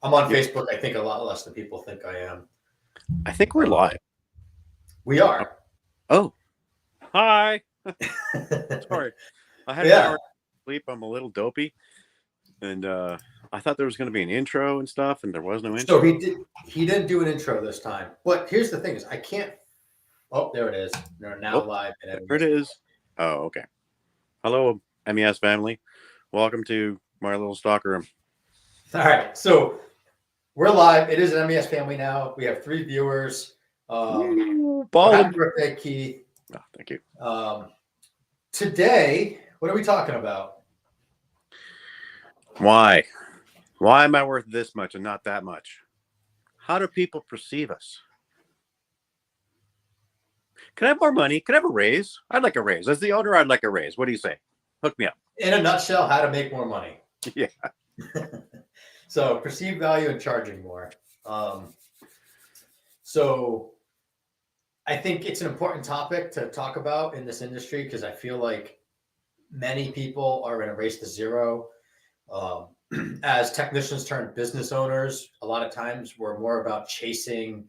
I'm on Yep. Facebook. I think a lot less than people think I am. I think we're Uh, live. we are. Oh, hi. Sorry. I had an Yeah. hour sleep. I'm a little dopey. And I thought there was going to be an intro and stuff, and there was no So intro. he didn't do an intro this time. But here's the thing: is I can't. Oh, there it is. They're now Oh, live. there it is. Oh, okay. Hello, MES family. Welcome to my little stalker room. All right. So we're live. It is an MES family now. We have 3 viewers. So happy birthday, Keith. Oh, thank you. Today, what are we talking about? Why? Why am I worth this much and not that much? How do people perceive us? Can I have more money? Can I have a raise? I'd like a raise. As the owner, I'd like a raise. What do you say? Hook me up. In a nutshell, how to make more money. Yeah. So perceived value and charging more. So I think it's an important topic to talk about in this industry because I feel like many people are in a race to zero. Um, as technicians turn business owners, a lot of times we're more about chasing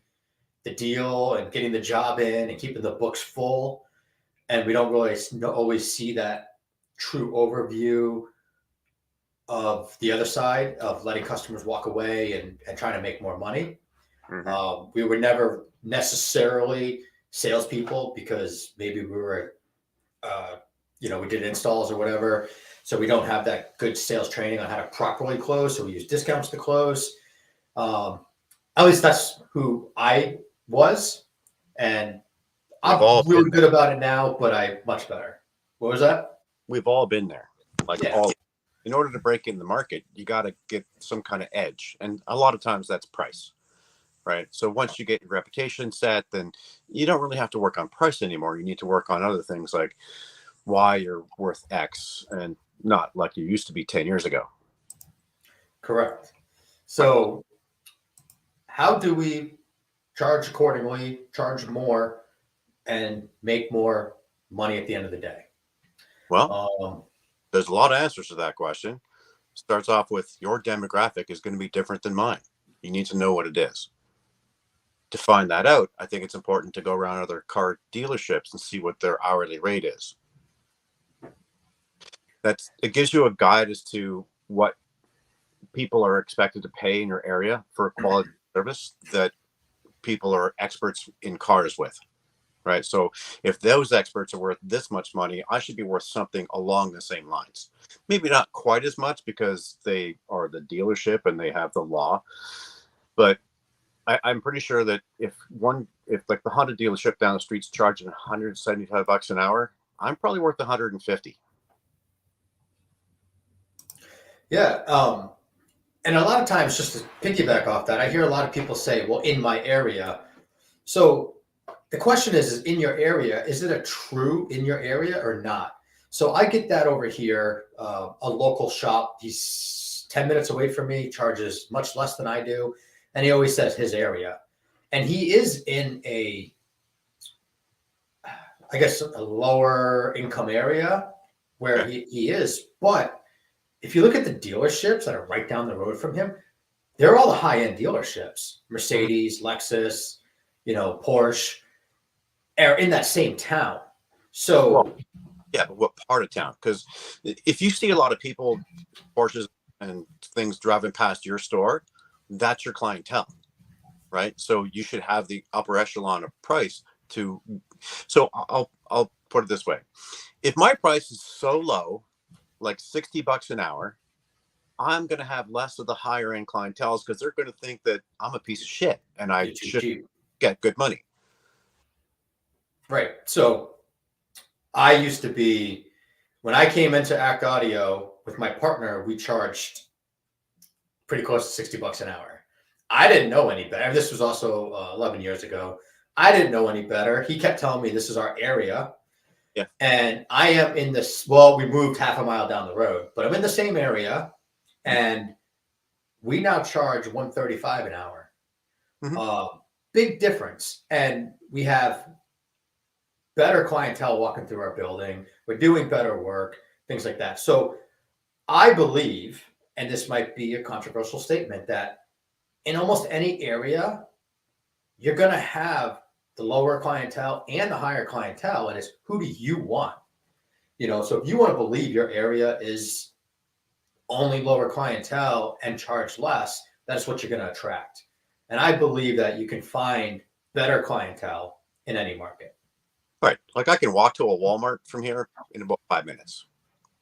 the deal and getting the job in and keeping the books full. And we don't really always see that true overview of the other side of letting customers walk away and trying to make more money. Mm-hmm. We were never necessarily salespeople because maybe we were, we did installs or whatever. So we don't have that good sales training on how to properly close. So we use discounts to close. At least that's who I was. And I'm really good about it now, but I'm much better. What was that? We've all been there. Yeah. In order to break in the market, you got to get some kind of edge. And a lot of times that's price, right? So once you get your reputation set, then you don't really have to work on price anymore. You need to work on other things like why you're worth X and not like you used to be 10 years ago. Correct. So how do we charge accordingly, charge more, and make more money at the end of the day? Well, there's a lot of answers to that question. Starts off with your demographic is going to be different than mine. You need to know what it is. To find that out, I think it's important to go around other car dealerships and see what their hourly rate is. It gives you a guide as to what people are expected to pay in your area for a quality service that people are experts in cars with. Right. So if those experts are worth this much money, I should be worth something along the same lines. Maybe not quite as much because they are the dealership and they have the law. But I'm pretty sure that if like the Honda dealership down the street's charging $175 an hour, I'm probably worth 150. Yeah. And a lot of times, just to piggyback off that, I hear a lot of people say, well, in my area. So the question is in your area, is it a true in your area or not? So I get that over here, a local shop. He's 10 minutes away from me, charges much less than I do. And he always says his area. And he is in a lower income area where he is. But if you look at the dealerships that are right down the road from him, they're all the high-end dealerships. Mercedes, Lexus, Porsche are in that same town. So but what part of town? Because if you see a lot of people, Porsches and things driving past your store, that's your clientele, right? So you should have the upper echelon of price to. So I'll put it this way: if my price is so low, like $60 an hour, I'm going to have less of the higher end clientele because they're going to think that I'm a piece of shit and I should get good money. Right. So I used to be, when I came into Act Audio with my partner, we charged pretty close to $60 an hour. I didn't know any better. This was also 11 years ago. I didn't know any better. He kept telling me this is our area. Yeah. And I am in this, well, we moved half a mile down the road, but I'm in the same area. And we now charge $135 an hour. Mm-hmm. Big difference. And we have better clientele walking through our building. We're doing better work, things like that. So I believe, and this might be a controversial statement, that in almost any area, you're going to have the lower clientele and the higher clientele. And it's who do you want? So if you want to believe your area is only lower clientele and charge less, that's what you're going to attract. And I believe that you can find better clientele in any market. Right. Like I can walk to a Walmart from here in about 5 minutes.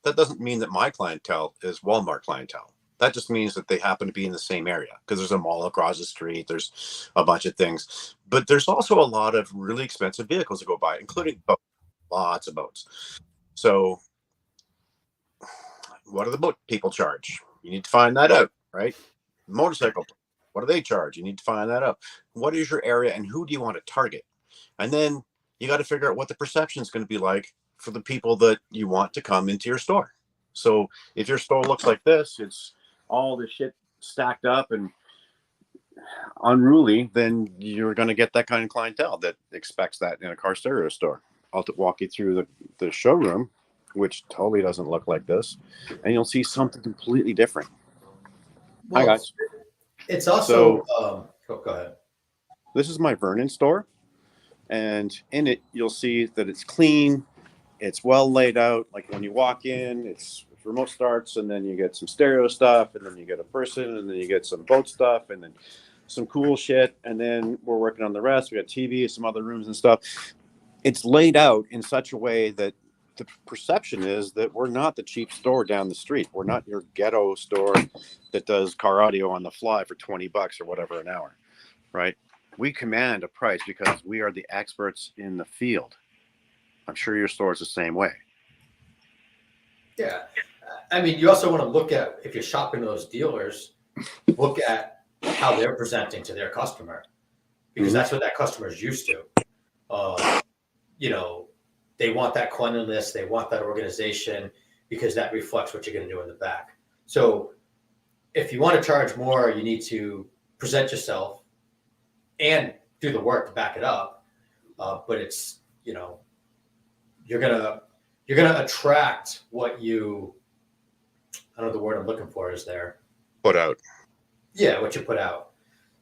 That doesn't mean that my clientele is Walmart clientele. That just means that they happen to be in the same area because there's a mall across the street. There's a bunch of things, but there's also a lot of really expensive vehicles to go by, including boats, lots of boats. So what do the boat people charge? You need to find that out, right? Motorcycle, what do they charge? You need to find that out. What is your area and who do you want to target? And then you got to figure out what the perception is going to be like for the people that you want to come into your store. So if your store looks like this, it's all the shit stacked up and unruly, then you're going to get that kind of clientele that expects that in a car stereo store. I'll walk you through the showroom, which totally doesn't look like this, and you'll see something completely different. Well, Hi, guys. It's also, go ahead. This is my Vernon store, and in it, you'll see that it's clean. It's well laid out. Like when you walk in, it's remote starts, and then you get some stereo stuff, and then you get a person, and then you get some boat stuff, and then some cool shit. And then we're working on the rest. We got TV, some other rooms and stuff. It's laid out in such a way that the perception is that we're not the cheap store down the street. We're not your ghetto store that does car audio on the fly for $20 or whatever an hour, right? We command a price because we are the experts in the field. I'm sure your store is the same way. Yeah. I mean, you also want to look at, if you're shopping those dealers, look at how they're presenting to their customer, because that's what that customer is used to. They want that cleanliness, they want that organization, because that reflects what you're going to do in the back. So if you want to charge more, you need to present yourself and do the work to back it up. But it's, you're gonna attract what you, I don't know the word I'm looking for is there. Put out. Yeah, what you put out.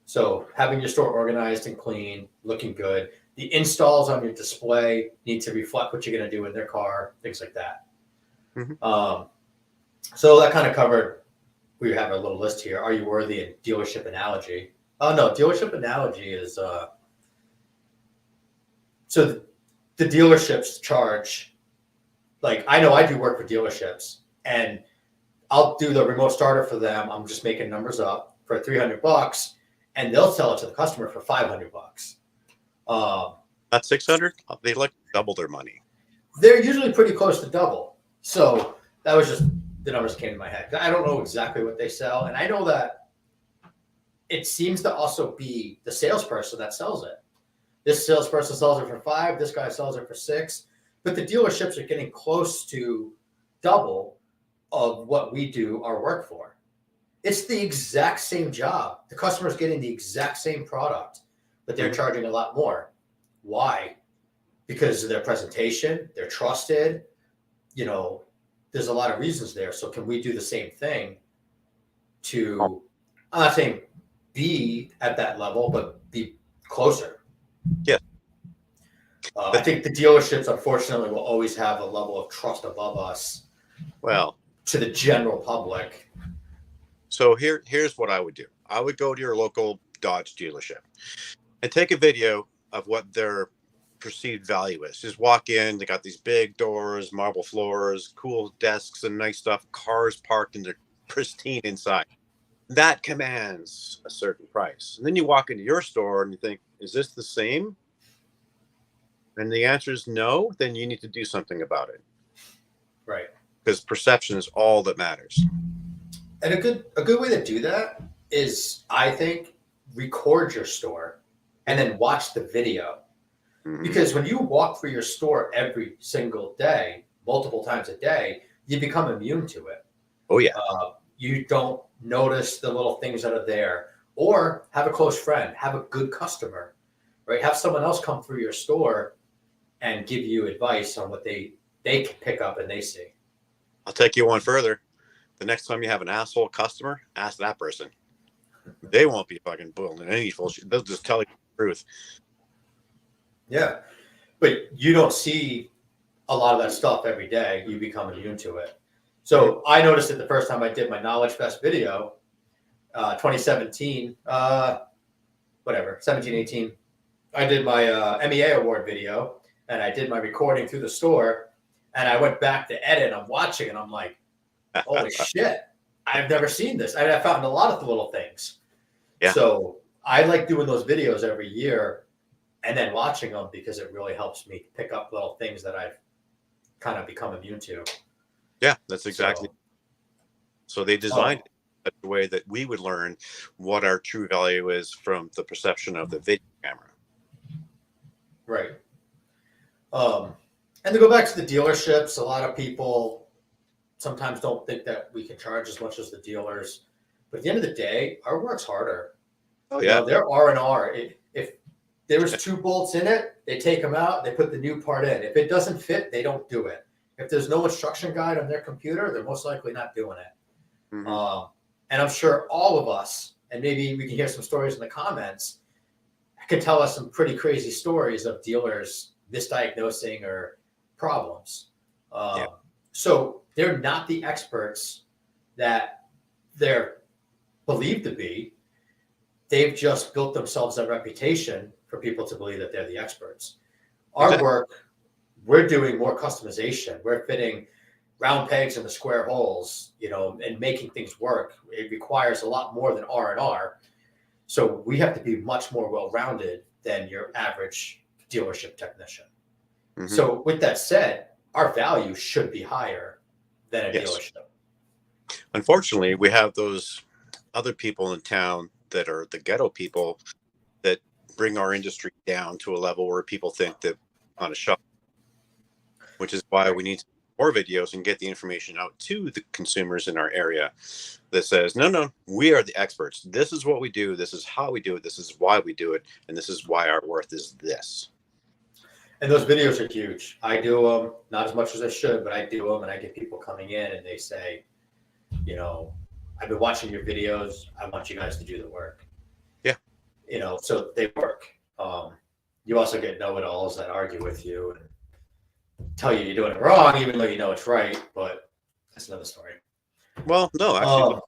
So having your store organized and clean, looking good. The installs on your display need to reflect what you're going to do in their car, things like that. So that kind of covered, we have a little list here. Are you worthy in dealership analogy? Oh, no, dealership analogy is, so the dealerships charge, like, I know I do work for dealerships, and I'll do the remote starter for them. I'm just making numbers up for $300, and they'll sell it to the customer for $500. Not 600. They like double their money. They're usually pretty close to double. So that was just the numbers that came to my head. I don't know exactly what they sell, and I know that it seems to also be the salesperson that sells it. This salesperson sells it for $5. This guy sells it for $6. But the dealerships are getting close to double of what we do our work for. It's the exact same job. The customer's getting the exact same product, but they're charging a lot more. Why? Because of their presentation, they're trusted. There's a lot of reasons there. So can we do the same thing to, I'm not saying be at that level, but be closer? Yeah. I think the dealerships, unfortunately, will always have a level of trust above us. Well, to the general public. So here's what I would do. I would go to your local Dodge dealership and take a video of what their perceived value is. Just walk in, they got these big doors, marble floors, cool desks and nice stuff, cars parked and they're pristine inside. That commands a certain price. And then you walk into your store and you think, is this the same? And the answer is no, then you need to do something about it. Right. Because perception is all that matters. And a good way to do that is, I think, record your store and then watch the video. Because when you walk through your store every single day, multiple times a day, you become immune to it. Oh, yeah. You don't notice the little things that are there. Or have a close friend, have a good customer, right? Have someone else come through your store and give you advice on what they can pick up and they see. I'll take you one further. The next time you have an asshole customer, ask that person. They won't be fucking building any bullshit. They'll just tell you the truth. Yeah. But you don't see a lot of that stuff every day. You become immune to it. So I noticed it the first time I did my Knowledge Fest video, 2017, whatever, 17, 18. I did my MEA award video and I did my recording through the store and I went back to edit. I'm watching and I'm like, holy shit, I've never seen this. I found a lot of the little things. Yeah. So I like doing those videos every year and then watching them because it really helps me pick up little things that I've kind of become immune to. Yeah, that's exactly. So they designed it in a way that we would learn what our true value is from the perception of the video camera. Right. And to go back to the dealerships, a lot of people sometimes don't think that we can charge as much as the dealers. But at the end of the day, our work's harder. Oh You yeah, know, their R&R, if there was 2 bolts in it, they take them out, they put the new part in. If it doesn't fit, they don't do it. If there's no instruction guide on their computer, they're most likely not doing it. Mhm. And I'm sure all of us, and maybe we can hear some stories in the comments, can tell us some pretty crazy stories of dealers misdiagnosing or problems. Yeah. So they're not the experts that they're believed to be. They've just built themselves a reputation for people to believe that they're the experts. Our Exactly. work, we're doing more customization. We're fitting round pegs in the square holes, you know, and making things work. It requires a lot more than R&R. So we have to be much more well-rounded than your average dealership technician. Mhm. So with that said, our value should be higher than a Yes. dealership. Unfortunately, we have those other people in town that are the ghetto people that bring our industry down to a level where people think that on a shop, which is why we need more videos and get the information out to the consumers in our area that says, no, we are the experts. This is what we do. This is how we do it. This is why we do it. And this is why our worth is this. And those videos are huge. I do them, not as much as I should, but I do them and I get people coming in and they say, you know, I've been watching your videos. I want you guys to do the work. Yeah. You know, so they work. You also get know-it-alls that argue with you and tell you you're doing it wrong, even though you know it's right. But that's another story. Well, no, actually,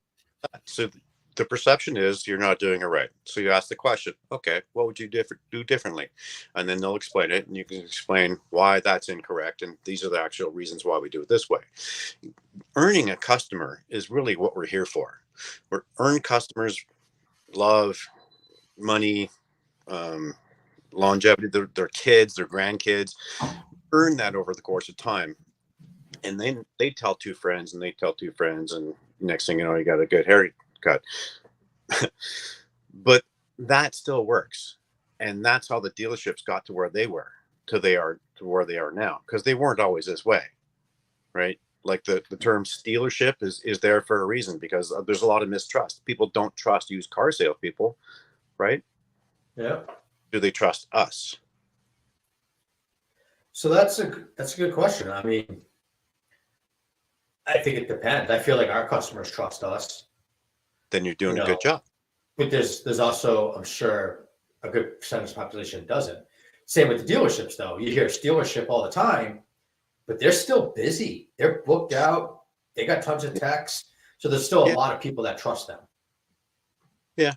so the perception is you're not doing it right. So you ask the question, okay, what would you do differently? And then they'll explain it and you can explain why that's incorrect. And these are the actual reasons why we do it this way. Earning a customer is really what we're here for. We're earn customers, love, money, longevity, their kids, their grandkids, earn that over the course of time. And then they tell 2 friends and they tell 2 friends. And next thing you know, you got a good haircut. But that still works. And that's how the dealerships got to where they were to where they are now, because they weren't always this way, right? Like the term stealership is there for a reason, because there's a lot of mistrust. People don't trust used car salespeople, right? Yeah. Do they trust us? So that's a good question. I mean, I think it depends. I feel like our customers trust us. Then you're doing You a good know, job. But there's also, I'm sure, a good percentage of the population doesn't. Same with the dealerships, though. You hear dealership all the time, but they're still busy. They're booked out. They got tons of techs. So there's still a lot of people that trust them. Yeah.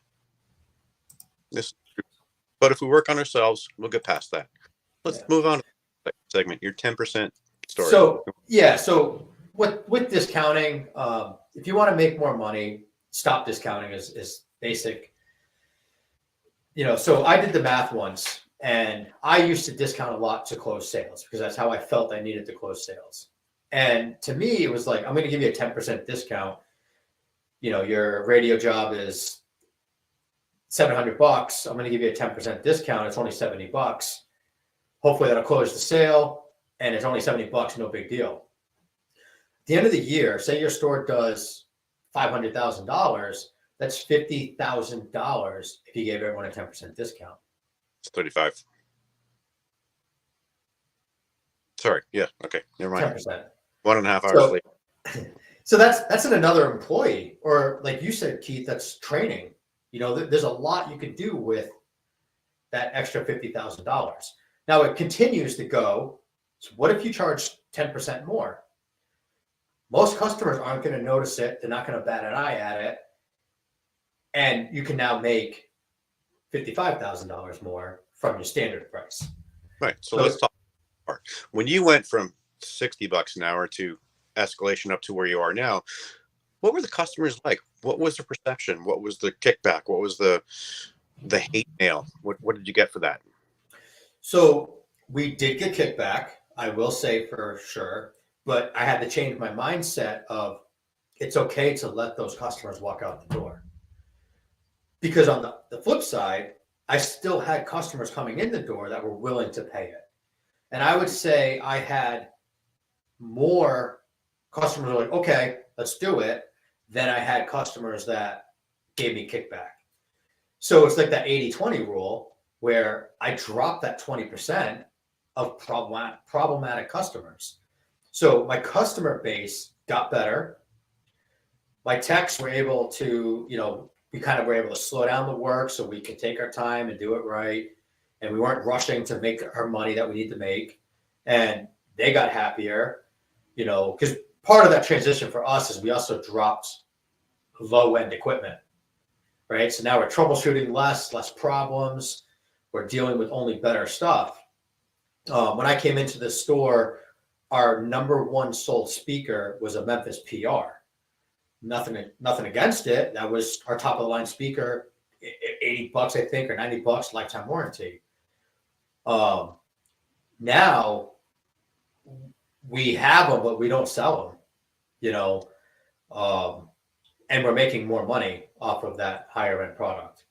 But if we work on ourselves, we'll get past that. Let's move on to the segment. Your 10% story. So yeah, so with discounting, if you want to make more money, stop discounting is basic. You know, so I did the math once, and I used to discount a lot to close sales because that's how I felt I needed to close sales. And to me, it was like, I'm going to give you a 10% discount. You know, your radio job is $700. I'm going to give you a 10% discount. It's only $70. Hopefully that'll close the sale, and it's only $70, no big deal. At the end of the year, say your store does $500,000, that's $50,000 if you gave everyone a 10% discount. It's 35. Sorry. Yeah. Okay. Never mind. 10%. 1.5 hours later. So that's in another employee, or like you said, Keith, that's training. There's a lot you can do with that extra $50,000. Now it continues to go. So what if you charge 10% more? Most customers aren't going to notice it. They're not going to bat an eye at it. And you can now make $55,000 more from your standard price. Right. So let's talk. When you went from $60 an hour to escalation up to where you are now, what were the customers like? What was the perception? What was the kickback? What was the hate mail? What did you get for that? So we did get kickback, I will say for sure, but I had to change my mindset of it's okay to let those customers walk out the door. Because on the flip side, I still had customers coming in the door that were willing to pay it. And I would say I had more customers who were like, okay, let's do it, than I had customers that gave me kickback. So it's like that 80-20 rule where I dropped that 20% of problematic customers. So my customer base got better. My techs were able to, we kind of were able to slow down the work so we could take our time and do it right. And we weren't rushing to make our money that we need to make. And they got happier, because part of that transition for us is we also dropped low end equipment, right? So now we're troubleshooting less problems. We're dealing with only better stuff. When I came into the store, our number one sold speaker was a Memphis PR. Nothing against it. That was our top of the line speaker, $80, I think, or $90, lifetime warranty. Now we have them, but we don't sell them, and we're making more money off of that higher end product.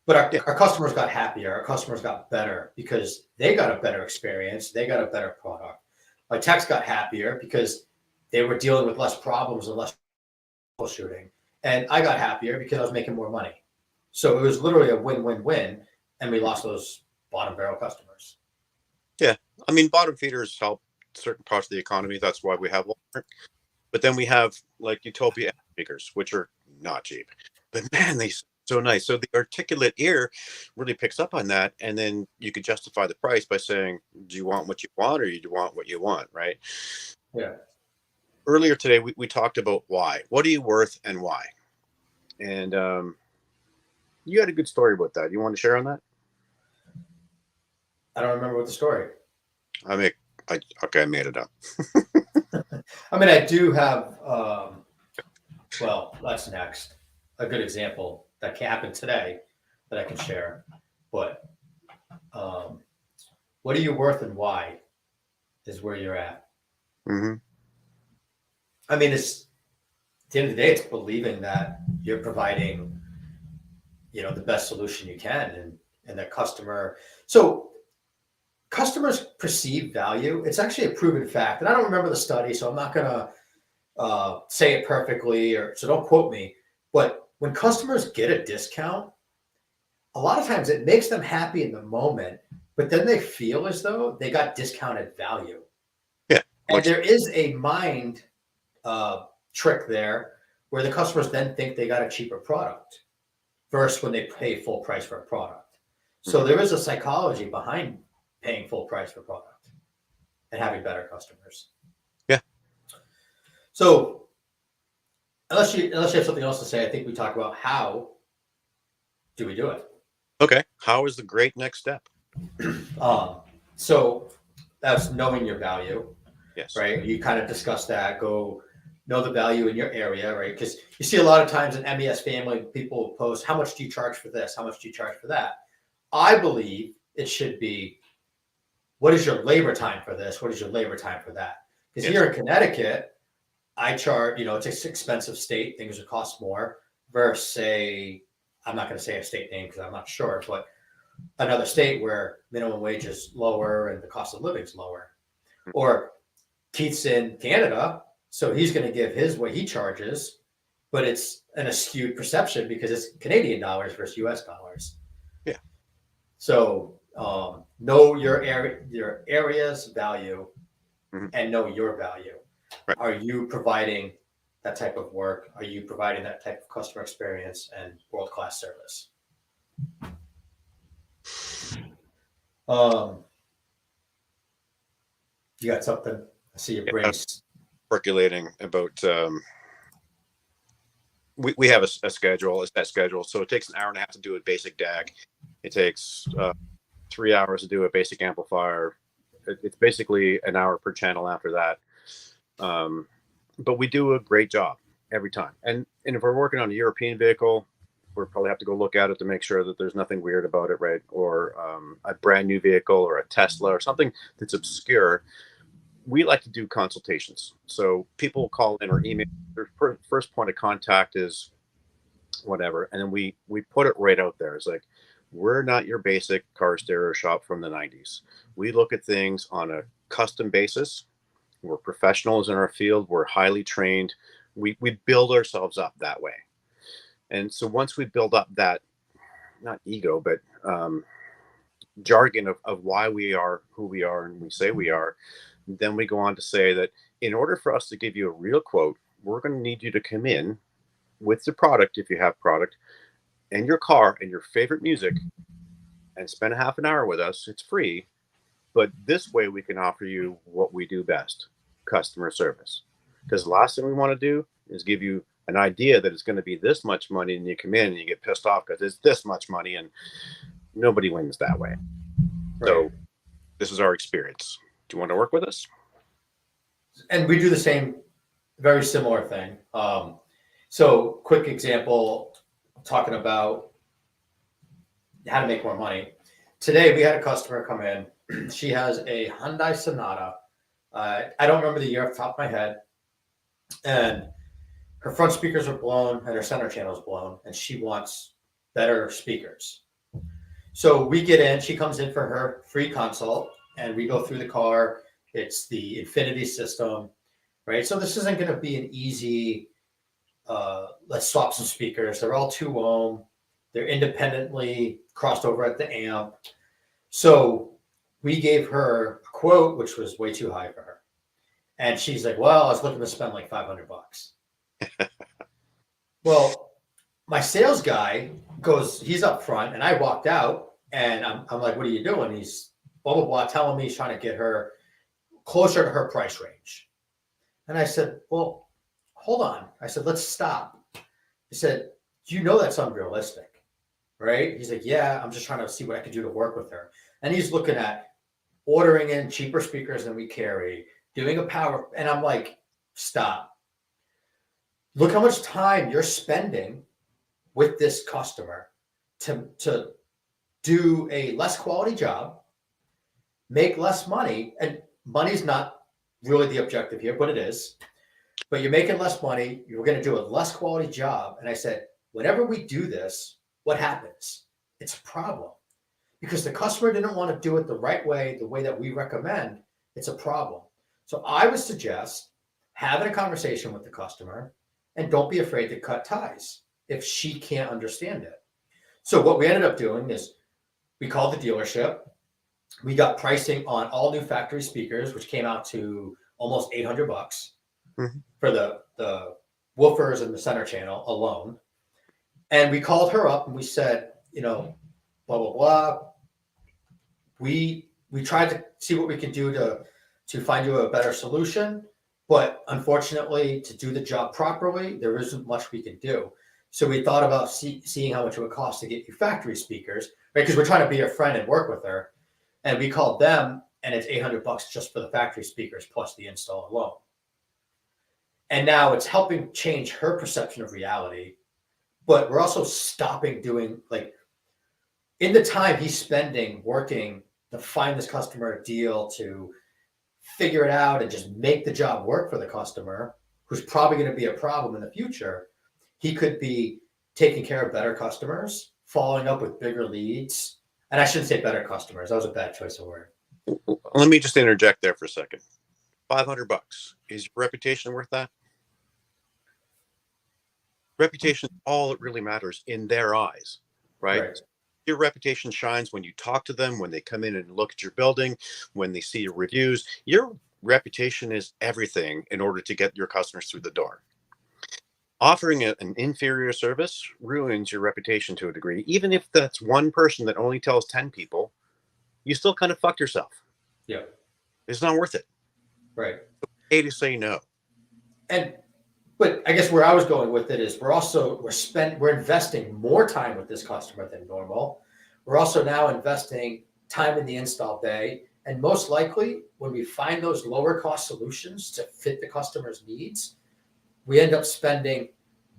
But our customers got happier. Our customers got better because they got a better experience. They got a better product. My techs got happier because they were dealing with less problems and less troubleshooting. And I got happier because I was making more money. So it was literally a win-win-win, and we lost those bottom barrel customers. Yeah. I mean, bottom feeders help certain parts of the economy. That's why we have Walmart. But then we have like Utopia speakers, which are not cheap. But man, they so nice. So the articulate ear really picks up on that. And then you could justify the price by saying, do you want what you want or do you want what you want? Right. Yeah. Earlier today, we talked about why. What are you worth and why? And you had a good story about that. You want to share on that? I don't remember what the story. I made it up. I mean, I do have, well, that's next. A good example that happened today that I can share. But what are you worth and why is where you're at. Mm-hmm. I mean, it's at the end of the day, it's believing that you're providing, the best solution you can and the customer. So customers perceive value. It's actually a proven fact. And I don't remember the study, so I'm not going to say it perfectly, so don't quote me. But when customers get a discount, a lot of times it makes them happy in the moment, but then they feel as though they got discounted value. Yeah. And there is a mind trick there where the customers then think they got a cheaper product versus when they pay full price for a product. So there is a psychology behind paying full price for product and having better customers. Yeah. So unless you have something else to say, I think we talk about how do we do it. Okay. How is the great next step? So that's knowing your value. Yes. Right. You kind of discussed that. Go know the value in your area, right? Because you see a lot of times in MES family, people post, how much do you charge for this? How much do you charge for that? I believe it should be, what is your labor time for this? What is your labor time for that? Because here in Connecticut, I charge, it's an expensive state. Things would cost more versus say, I'm not going to say a state name because I'm not sure, but another state where minimum wage is lower and the cost of living is lower. Or Keith's in Canada, so he's going to give his what he charges, but it's an skewed perception because it's Canadian dollars versus US dollars. Yeah. So know your area's value and know your value. Right. Are you providing that type of work? Are you providing that type of customer experience and world-class service? Um, you got something? I see your Yeah, brains. percolating about we have a schedule, a set schedule. So it takes an hour and a half to do a basic DAC. It takes 3 hours to do a basic amplifier. It's basically an hour per channel after that. But we do a great job every time. And if we're working on a European vehicle, we'll probably have to go look at it to make sure that there's nothing weird about it, right? Or a brand new vehicle or a Tesla or something that's obscure. We like to do consultations. So people call in or email. Their first point of contact is whatever, and then we put it right out there. It's like, we're not your basic car stereo shop from the 90s. We look at things on a custom basis. We're professionals in our field. We're highly trained. We build ourselves up that way. And so once we build up that, not ego, but jargon of why we are who we are and we say we are, then we go on to say that in order for us to give you a real quote, we're going to need you to come in with the product, if you have product, and your car and your favorite music, and spend a half an hour with us. It's free. But this way we can offer you what we do best, customer service. Because the last thing we want to do is give you an idea that it's going to be this much money, and you come in and you get pissed off because it's this much money, and nobody wins that way. Right. So this is our experience. Do you want to work with us? And we do the same, very similar thing. So quick example, talking about how to make more money. Today we had a customer come in. She has a Hyundai Sonata. I don't remember the year off the top of my head. And her front speakers are blown and her center channel is blown, and she wants better speakers. So we get in, she comes in for her free consult, and we go through the car. It's the Infinity system, right? So this isn't going to be an easy, let's swap some speakers. They're all 2 ohm. They're independently crossed over at the amp. So we gave her a quote, which was way too high for her. And she's like, well, I was looking to spend like $500. Well, my sales guy goes, he's up front, and I walked out, and I'm like, what are you doing? He's blah, blah, blah, telling me he's trying to get her closer to her price range. And I said, well, hold on. I said, let's stop. He said, you know that's unrealistic, right? He's like, yeah, I'm just trying to see what I can do to work with her. And he's looking at ordering in cheaper speakers than we carry, doing a power, and I'm like, stop. Look how much time you're spending with this customer to do a less quality job, make less money, and money's not really the objective here, but it is. But you're making less money, you're going to do a less quality job. And I said, whenever we do this, what happens? It's a problem because the customer didn't want to do it the right way, the way that we recommend. It's a problem. So I would suggest having a conversation with the customer, and don't be afraid to cut ties if she can't understand it. So what we ended up doing is we called the dealership. We got pricing on all new factory speakers, which came out to almost $800 for the woofers and the center channel alone. And we called her up and we said, blah, blah, blah. We tried to see what we could do to find you a better solution. But unfortunately, to do the job properly, there isn't much we can do. So we thought about seeing how much it would cost to get you factory speakers, right? Because we're trying to be a friend and work with her. And we called them, and it's $800 just for the factory speakers plus the install alone. And now it's helping change her perception of reality. But we're also stopping doing, like, in the time he's spending working to find this customer a deal, to figure it out and just make the job work for the customer, who's probably going to be a problem in the future, he could be taking care of better customers, following up with bigger leads. And I shouldn't say better customers. That was a bad choice of word. Let me just interject there for a second. $500. Is your reputation worth that? Reputation is all that really matters in their eyes, right? Your reputation shines when you talk to them, when they come in and look at your building, when they see your reviews. Your reputation is everything in order to get your customers through the door. Offering an inferior service ruins your reputation to a degree. Even if that's one person that only tells 10 people, you still kind of fuck yourself. Yeah. It's not worth it. Right. Okay to say no. But I guess where I was going with it is we're investing more time with this customer than normal. We're also now investing time in the install bay. And most likely, when we find those lower cost solutions to fit the customer's needs, we end up spending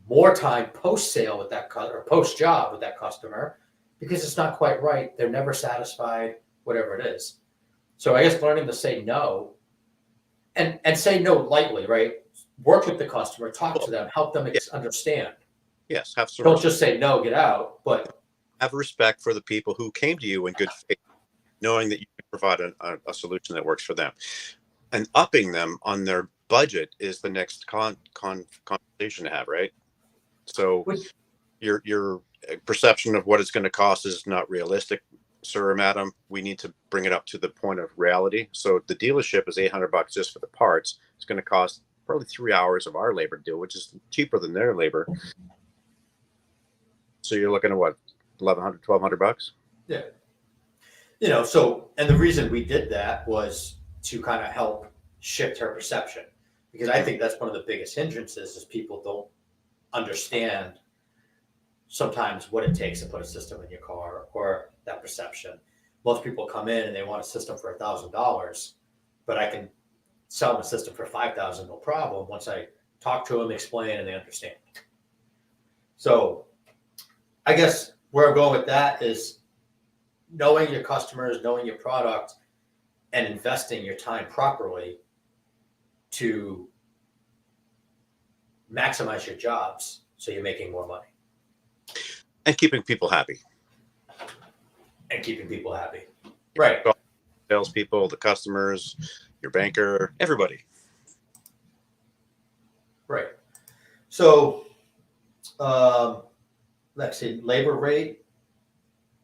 more time post sale with that or post job with that customer because it's not quite right. They're never satisfied, whatever it is. So I guess learning to say no and say no lightly, right? Work with the customer, talk to them, help them understand. Yes, have some Don't just say no, get out, but have respect for the people who came to you in good faith, knowing that you can provide a solution that works for them. And upping them on their budget is the next conversation to have, right? So your perception of what it's going to cost is not realistic, sir or madam. We need to bring it up to the point of reality. So the dealership is $800 just for the parts. It's going to cost probably 3 hours of our labor to do, which is cheaper than their labor. So you're looking at what, $1,100, $1,200? yeah. You know, so, and the reason we did that was to kind of help shift her perception, because I think that's one of the biggest hindrances is people don't understand sometimes what it takes to put a system in your car or that perception. Most people come in and they want a system for $1,000, but I can sell them a system for $5,000, no problem. Once I talk to them, explain, and they understand. So I guess where I'm going with that is knowing your customers, knowing your product, and investing your time properly to maximize your jobs so you're making more money. And keeping people happy. And keeping people happy. Right. Salespeople, the customers, your banker, everybody. Right. So, let's see, labor rate,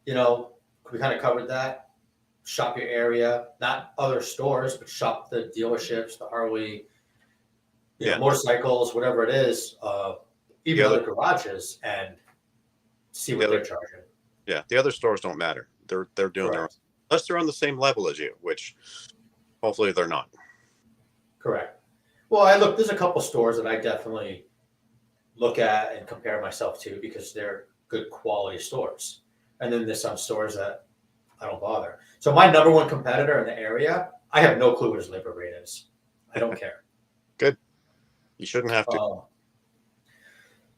you know, we kind of covered that. Shop your area, not other stores, but shop the dealerships, the Harley, you know, motorcycles, whatever it is, even other garages, and see what they're charging. Yeah, the other stores don't matter. They're doing their own, unless they're on the same level as you, which hopefully they're not. Correct. Well, there's a couple stores that I definitely look at and compare myself to because they're good quality stores. And then there's some stores that I don't bother. So my number one competitor in the area, I have no clue what his labor rate is. I don't care. Good. You shouldn't have to.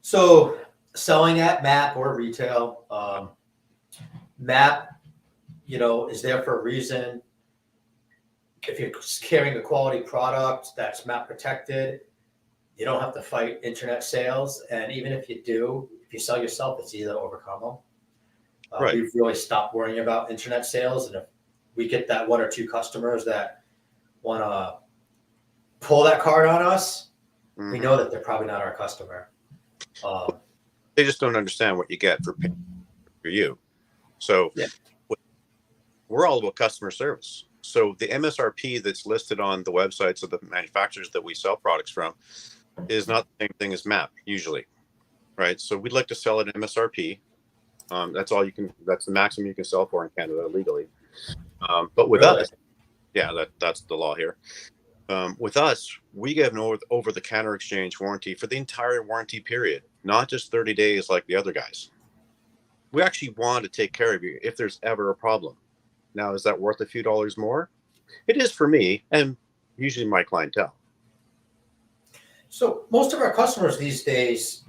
So selling at MAP or retail, MAP, you know, is there for a reason. If you're carrying a quality product that's MAP protected, you don't have to fight internet sales. And even if you do, if you sell yourself, it's easy to overcome them. Right. We've really stopped worrying about internet sales. And if we get that one or two customers that want to pull that card on us, we know that they're probably not our customer. They just don't understand what you get for you. So we're all about customer service. So the MSRP that's listed on the websites of the manufacturers that we sell products from is not the same thing as MAP usually, right? So we'd like to sell at MSRP. That's all you can. That's the maximum you can sell for in Canada legally. But with us, that's the law here. With us, we get an over-the-counter exchange warranty for the entire warranty period, not just 30 days like the other guys. We actually want to take care of you if there's ever a problem. Now, is that worth a few dollars more? It is for me and usually my clientele. So most of our customers these days,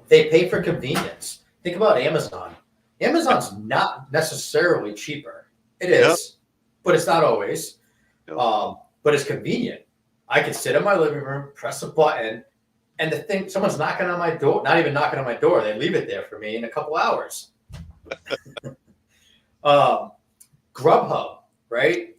they pay for convenience. Think about Amazon. Amazon's not necessarily cheaper. It is, but it's not always. But it's convenient. I can sit in my living room, press a button, and someone's knocking on my door, not even knocking on my door. They leave it there for me in a couple hours. Grubhub, right?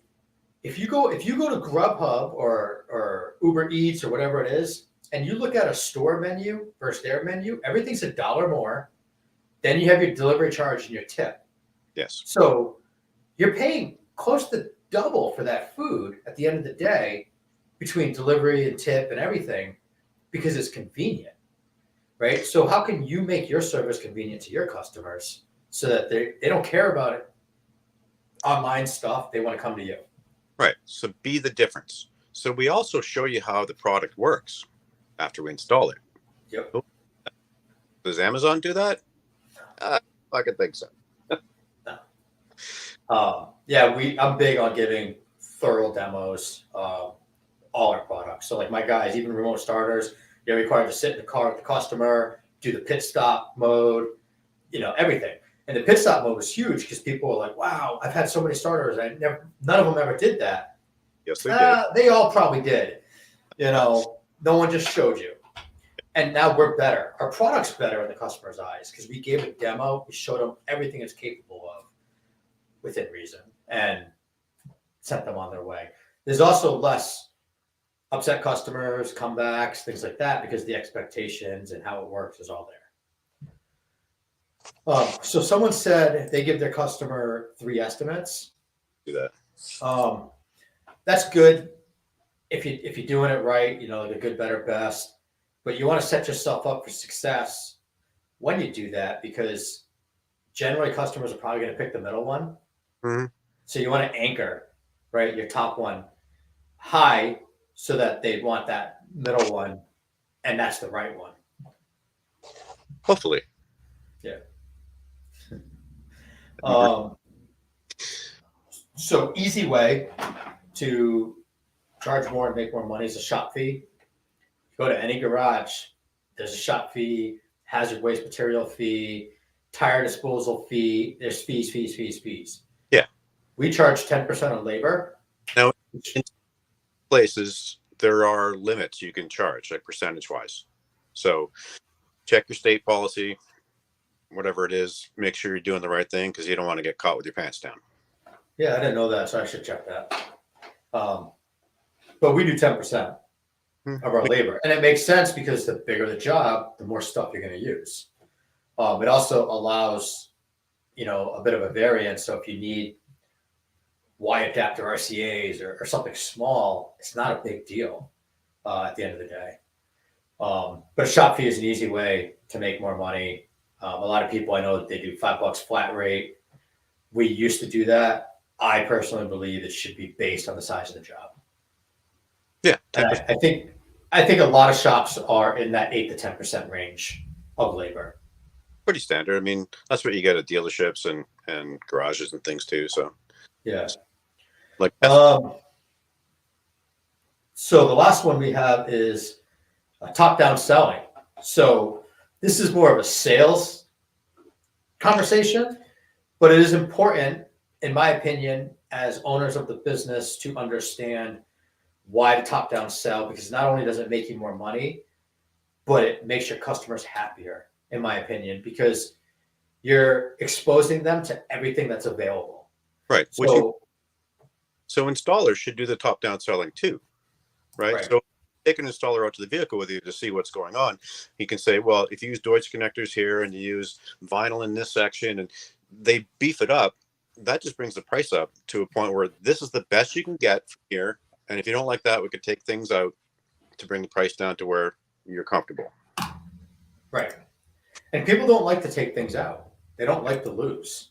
If you go to Grubhub or Uber Eats or whatever it is, and you look at a store menu versus their menu, everything's $1 more. Then you have your delivery charge and your tip. Yes. So you're paying close to double for that food at the end of the day between delivery and tip and everything because it's convenient, right? So how can you make your service convenient to your customers so that they don't care about it online stuff, they want to come to you. Right. So be the difference. So we also show you how the product works after we install it. Yep. Does Amazon do that? I could think so. Yeah, I'm big on giving thorough demos, all our products. So like my guys, even remote starters, they're required to sit in the car with the customer, do the pit stop mode, everything. And the pit stop mode was huge because people were like, wow, I've had so many starters. None of them ever did that. Yes, they did. They all probably did. No one just showed you. And now we're better. Our product's better in the customer's eyes because we gave a demo. We showed them everything it's capable of within reason and sent them on their way. There's also less upset customers, comebacks, things like that because the expectations and how it works is all there. So someone said they give their customer 3 estimates. Do that. That's good if you're doing it right, like a good, better, best. But you want to set yourself up for success when you do that because generally customers are probably going to pick the middle one. Mm-hmm. So you want to anchor, right, your top one high so that they want that middle one, and that's the right one. Hopefully. Yeah. So easy way to charge more and make more money is a shop fee. Go to any garage, there's a shop fee, hazard waste material fee, tire disposal fee. There's fees. Yeah. We charge 10% on labor. Now, in places, there are limits you can charge, like percentage-wise. So check your state policy, whatever it is. Make sure you're doing the right thing because you don't want to get caught with your pants down. Yeah, I didn't know that, so I should check that. But we do 10% of our labor. And it makes sense because the bigger the job, the more stuff you're going to use. It also allows, a bit of a variance. So if you need Y adapter RCAs or something small, it's not a big deal at the end of the day. But a shop fee is an easy way to make more money. A lot of people I know that they do $5 flat rate. We used to do that. I personally believe it should be based on the size of the job. Yeah, I think a lot of shops are in that 8 to 10% range of labor. Pretty standard. I mean, that's what you get at dealerships and garages and things too. So yeah. Like so the last one we have is top-down selling. So this is more of a sales conversation, but it is important, in my opinion, as owners of the business to understand why the top-down sell, because not only does it make you more money, but it makes your customers happier, in my opinion, because you're exposing them to everything that's available. Right. So installers should do the top-down selling too, right? So take an installer out to the vehicle with you to see what's going on. He can say, well, if you use Deutsch connectors here and you use vinyl in this section, and they beef it up, that just brings the price up to a point where this is the best you can get from here. And if you don't like that, we could take things out to bring the price down to where you're comfortable. Right. And people don't like to take things out. They don't like to lose.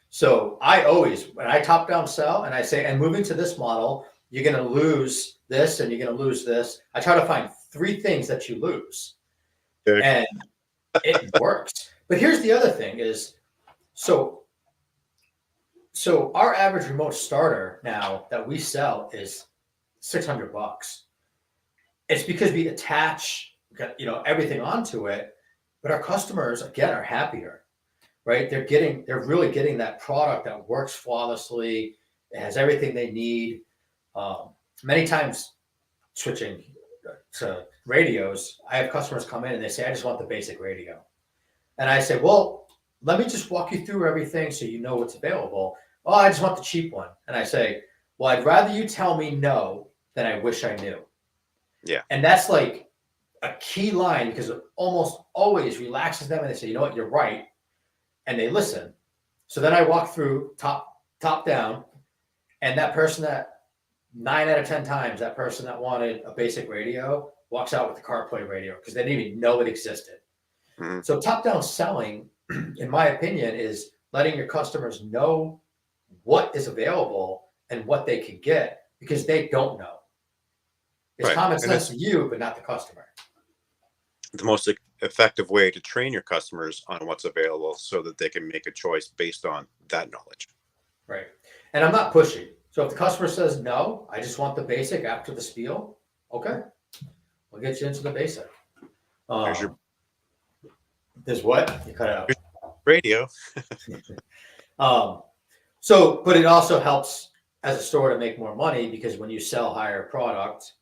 So I always, when I top down sell and I say, and moving to this model, you're going to lose this and you're going to lose this. I try to find 3 things that you lose. Okay. And it works. But here's the other thing is, so our average remote starter now that we sell is $600. It's because we attach, everything onto it, but our customers again are happier, right? They're really getting that product that works flawlessly. It has everything they need. Many times switching to radios, I have customers come in and they say, I just want the basic radio. And I say, well, let me just walk you through everything so you know what's available. Oh, I just want the cheap one. And I say, well, I'd rather you tell me no than I wish I knew. Yeah. And that's like a key line because it almost always relaxes them and they say, you know what, you're right. And they listen. So then I walk through top down, and that person that 9 out of 10 times, that person that wanted a basic radio walks out with the CarPlay radio because they didn't even know it existed. Mm-hmm. So top down selling, in my opinion, is letting your customers know what is available and what they can get because they don't know. It's Right. common And sense to you, but not the customer. the most effective way to train your customers on what's available so that they can make a choice based on that knowledge. Right. And I'm not pushy. So if the customer says no, I just want the basic after the spiel. Okay, we'll get you into the basic. There's your, There's what? You cut out. radio. So, but it also helps as a store to make more money because when you sell higher product,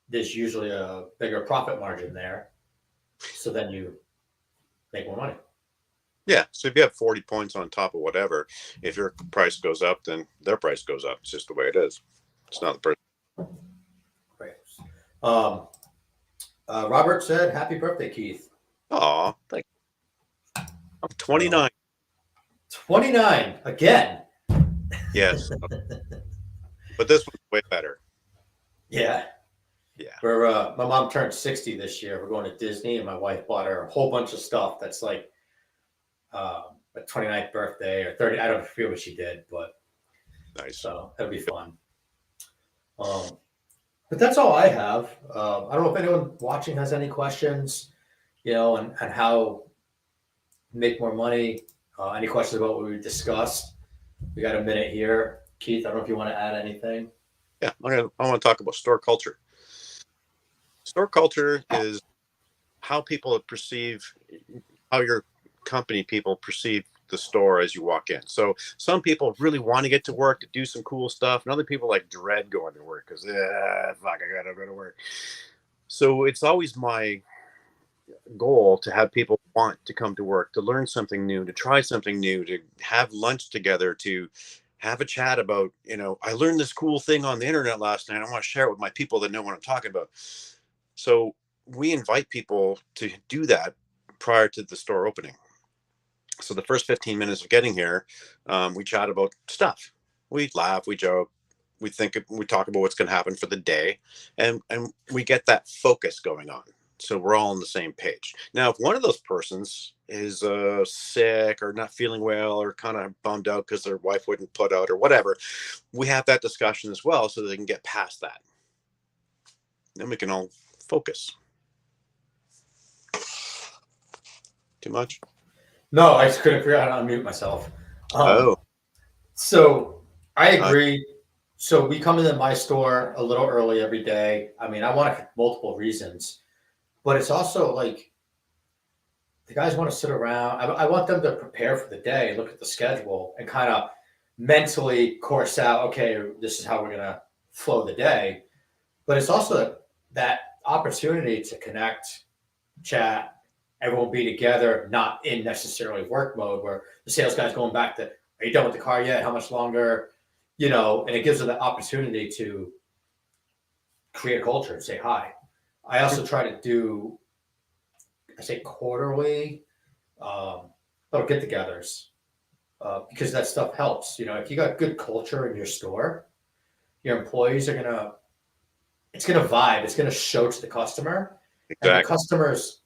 there's usually a bigger profit margin there. So then you make more money. Yeah. So if you have 40 points on top of whatever, if your price goes up, then their price goes up. It's just the way it is. It's not the person. Right. Robert said, "Happy birthday, Keith." Aw, thank you. I'm 29. 29 again. Yes. But this one's way better. Yeah. Yeah. My mom turned 60 this year. We're going to Disney, and my wife bought her a whole bunch of stuff that's like a 29th birthday or 30. I don't feel what she did, but Nice. so that'll be fun. But that's all I have. I don't know if anyone watching has any questions, and how to make more money. Any questions about what we discussed? We got a minute here. Keith, I don't know if you want to add anything. Yeah. I want to talk about store culture. Store culture is how people perceive, how your company people perceive the store as you walk in. So some people really want to get to work to do some cool stuff, and other people like dread going to work because fuck, I gotta go to work. So it's always my goal to have people want to come to work, to learn something new, to try something new, to have lunch together, to have a chat about, I learned this cool thing on the internet last night. I want to share it with my people that know what I'm talking about. So we invite people to do that prior to the store opening. So the first 15 minutes of getting here, we chat about stuff. We laugh, we joke, we talk about what's going to happen for the day, and we get that focus going on. So we're all on the same page. Now, if one of those persons is sick or not feeling well or kind of bummed out because their wife wouldn't put out or whatever, we have that discussion as well so they can get past that. Then we can all focus. Too much? No, I just couldn't figure out how to unmute myself. Oh. So I agree. So we come into my store a little early every day. I mean, I want it for multiple reasons, but it's also like the guys want to sit around. I want them to prepare for the day, look at the schedule, and kind of mentally course out, okay, this is how we're going to flow the day. But it's also that opportunity to connect, chat, everyone will be together, not in necessarily work mode where the sales guy's going back to, are you done with the car yet? How much longer? And it gives them the opportunity to create a culture and say hi. I also try to do, I say quarterly, little get-togethers because that stuff helps. If you got good culture in your store, your employees are it's gonna vibe. It's gonna show to the customer, Exactly. and the customer's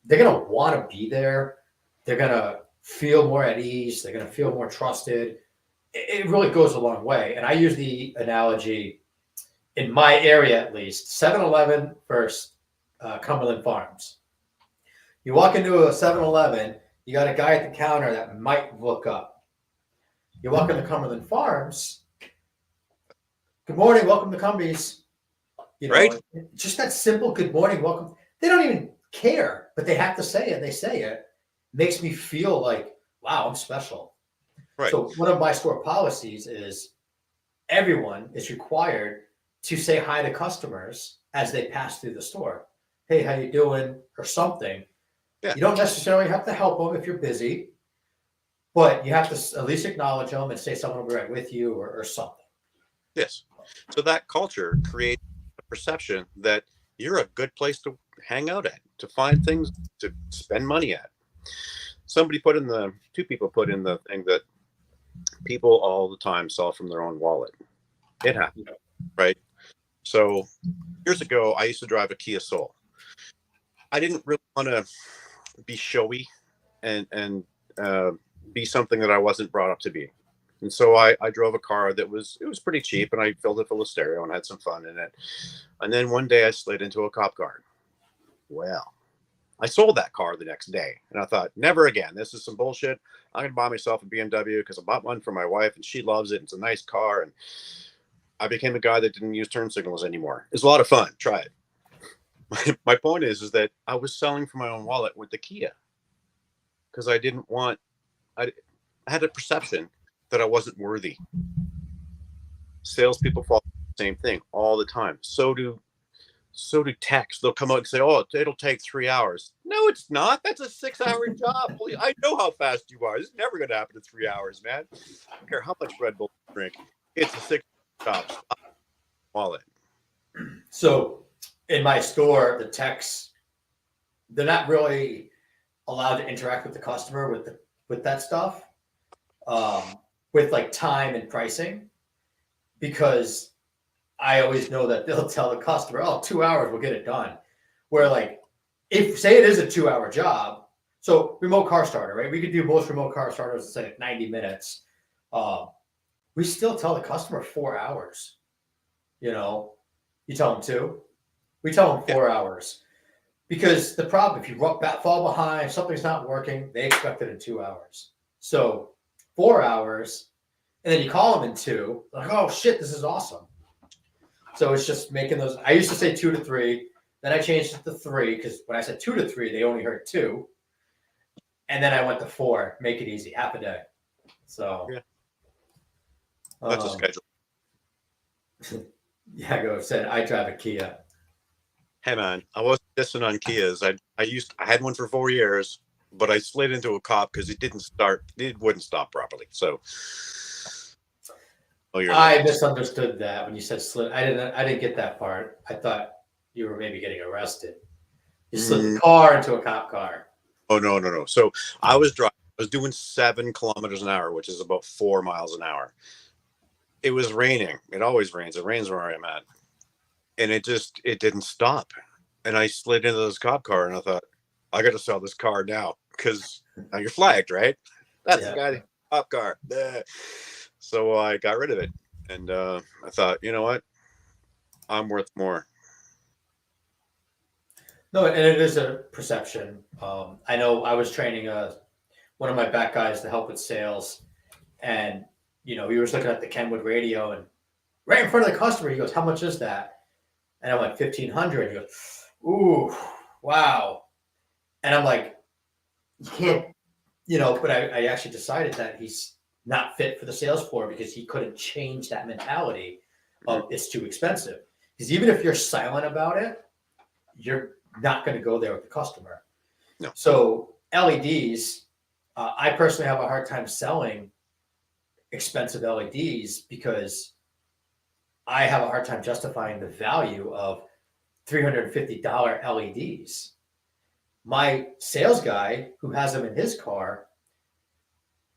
they're gonna want to be there. They're gonna feel more at ease. They're gonna feel more trusted. It really goes a long way. And I use the analogy in my area, at least, 7-Eleven versus Cumberland Farms. You walk into a 7-Eleven, you got a guy at the counter that might look up. You walk into Cumberland Farms, good morning, welcome to Cumbies. Right. Just that simple good morning, welcome. They don't even care, but they have to say it. They say it. Makes me feel like, wow, I'm special. Right. So one of my store policies is everyone is required to say hi to customers as they pass through the store. Hey, how you doing? Or something. Yeah. You don't necessarily have to help them if you're busy, but you have to at least acknowledge them and say someone will be right with you or something. Yes. So that culture creates a perception that you're a good place to hang out at, to find things to spend money at. Two people put in the thing that people all the time sell from their own wallet. It happens, right? So years ago, I used to drive a Kia Soul. I didn't really want to be showy and be something that I wasn't brought up to be. And so I drove a car that was pretty cheap, and I filled it full of stereo and had some fun in it. And then one day I slid into a cop car. Well, I sold that car the next day, and I thought, never again. This is some bullshit. I'm gonna buy myself a BMW because I bought one for my wife, and she loves it. It's a nice car, and I became a guy that didn't use turn signals anymore. It's a lot of fun. Try it. My point is that I was selling from my own wallet with the Kia because I didn't want. I had a perception that I wasn't worthy. Salespeople fall the same thing all the time. So do techs. They'll come out and say, "Oh, it'll take 3 hours." No, it's not. That's a 6-hour job. I know how fast you are. This is never going to happen in 3 hours, man. I don't care how much Red Bull you drink. It's a 6-hour job. Stop. Wallet. So in my store, the techs, they're not really allowed to interact with the customer with that stuff, with like time and pricing, because I always know that they'll tell the customer, "Oh, 2 hours, we'll get it done." Where like, if say it is a 2-hour job, so remote car starter, right? We could do most remote car starters, say 90 minutes. We still tell the customer 4 hours. You know, you tell them 2. We tell them 4 hours, because the problem, if you fall behind, something's not working, they expect it in 2 hours. So 4 hours, and then you call them in 2, like, "Oh shit, this is awesome." So it's just making those. I used to say 2 to 3, then I changed it to 3 because when I said 2 to 3, they only heard 2, and then I went to 4. Make it easy, half a day. So yeah, that's a schedule. Yeah, go said I drive a Kia. Hey man, I wasn't dissing on Kias. I had one for 4 years, but I slid into a cop because it didn't start. It wouldn't stop properly. So, I misunderstood that when you said slid. I didn't get that part. I thought you were maybe getting arrested. You slid the car into a cop car. Oh no. So I was driving. I was doing 7 kilometers an hour, which is about 4 miles an hour. It was raining. It always rains. It rains where I'm at. And it didn't stop. And I slid into this cop car, and I thought, I got to sell this car now because now you're flagged, right? That's the guy, cop car. So I got rid of it. And I thought, you know what? I'm worth more. No, and it is a perception. I know I was training one of my back guys to help with sales, and he was looking at the Kenwood radio, and right in front of the customer, he goes, "How much is that?" And I'm like, $1,500. He goes, "Ooh, wow." And I'm like, you can't, but I actually decided that he's not fit for the sales floor because he couldn't change that mentality of it's too expensive. Because even if you're silent about it, you're not going to go there with the customer. No. So LEDs, I personally have a hard time selling expensive LEDs because I have a hard time justifying the value of $350 LEDs. My sales guy who has them in his car,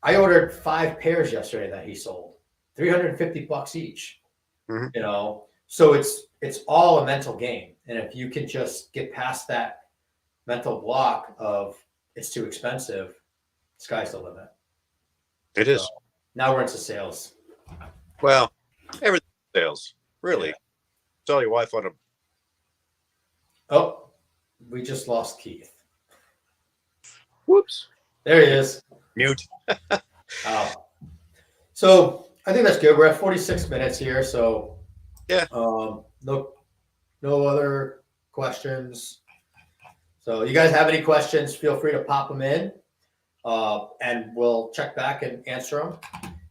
I ordered 5 pairs yesterday that he sold, $350 each. Mm-hmm. So it's all a mental game. And if you can just get past that mental block of it's too expensive, sky's the limit. It is. Now we're into sales. Well, everything sales, really. Tell your wife on a. Oh, we just lost Keith. Whoops. There he is. Mute. So I think that's good. We're at 46 minutes here. So yeah. No other questions. So you guys have any questions, feel free to pop them in, and we'll check back and answer them.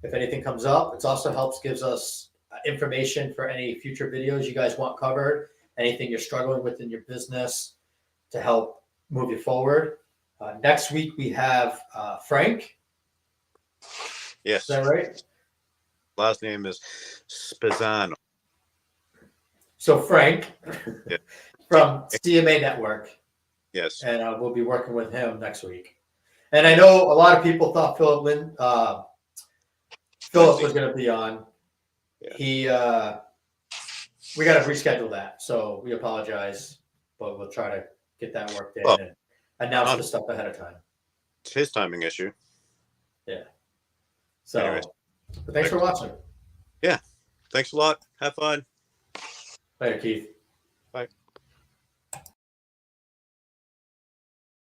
If anything comes up, it also gives us information for any future videos you guys want covered, anything you're struggling with in your business to help move you forward. Next week we have Frank. Yes. Is that right? Last name is Spezzano. So Frank from CMA Network. Yes. And we'll be working with him next week. And I know a lot of people thought Philip was going to be on. Yeah. We got to reschedule that. So we apologize, but we'll try to get that worked in and announce the stuff ahead of time. It's his timing issue. So, Anyways. but thanks for watching. Thanks a lot. Have fun. Later, Keith.